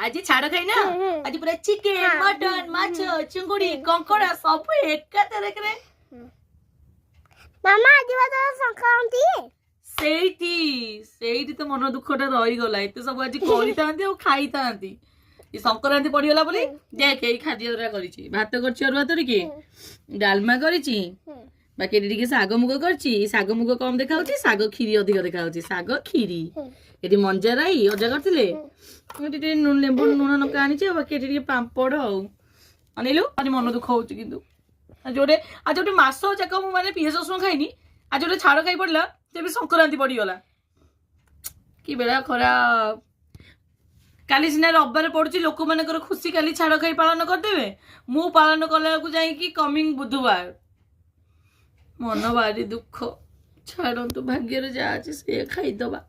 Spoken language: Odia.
ଆଜି ଛାଡ ଖାଇ ନା ଆଜି ପୁରା ଚିକେନ ମଟନ ମାଛ ଚିଙ୍ଗୁଡି କଙ୍କଡା ସବୁ ଏକାଥରକରେ ମାମା ଆଜି ବା ସଂକ୍ରାନ୍ତି ସେଇଠି ତ ମନ ଦୁଃଖଟା ରହିଗଲା ଏତେ ସବୁ ଆଜି କରିଥାନ୍ତି ଆଉ ଖାଇଥାନ୍ତି ସଂକ୍ରାନ୍ତି ପଡିଗଲା ବୋଲି ଦେଖ ଏଇ ଖାଦ୍ୟ କରିଛି ଭାତ କରିଛି ଅରୁଆ ଭାତ ଟିକେ ଡାଲମା କରିଛି ବାକି ଏଠି ଟିକେ ଶାଗ ମୁଗ କରିଛି ଶାଗ ମୁଗ କମ ଦେଖାଉଛି ଶାଗ କ୍ଷୀରି ଅଧିକ ଦେଖାଉଛି ଶାଗ କ୍ଷୀରି ଏଠି ମଞ୍ଜା ରାଇ ଅଜା କରିଥିଲେ ଏଠି ଟିକେ ଲେମ୍ବୁ ଲୁଣ ଲଙ୍କା ଆଣିଛି ଆଉ ବାକି ଏଠି ଟିକେ ପାମ୍ପଡ ଆଉ ଅନେଇଲୁ ଆଜି ମନ ଦୁଃଖ ହଉଛି କିନ୍ତୁ ଆଜି ଗୋଟେ ମାସ ଯାକ ମୁଁ ମାନେ ପିଆଜ ରସୁଣ ଖାଇନି ଆଜି ଗୋଟେ ଛାଡ ଖାଇ ପଡିଲା ତେବେ ସଂକ୍ରାନ୍ତି ପଡିଗଲା କି ବେଳା ଖରାପ କାଲି ସିନା ରବିବାର ପଡୁଛି ଲୋକମାନଙ୍କର ଖୁସି କାଲି ଛାଡ ଖାଇ ପାଳନ କରିଦେବେ ମୁଁ ପାଳନ କଲା ବେଳକୁ ଯାଇକି କମିଂ ବୁଧବାର ମନ ଭାରି ଦୁଃଖ ଛାଡନ୍ତୁ ଭାଗ୍ୟରେ ଯାହା ଅଛି ସେ ଖାଇଦବା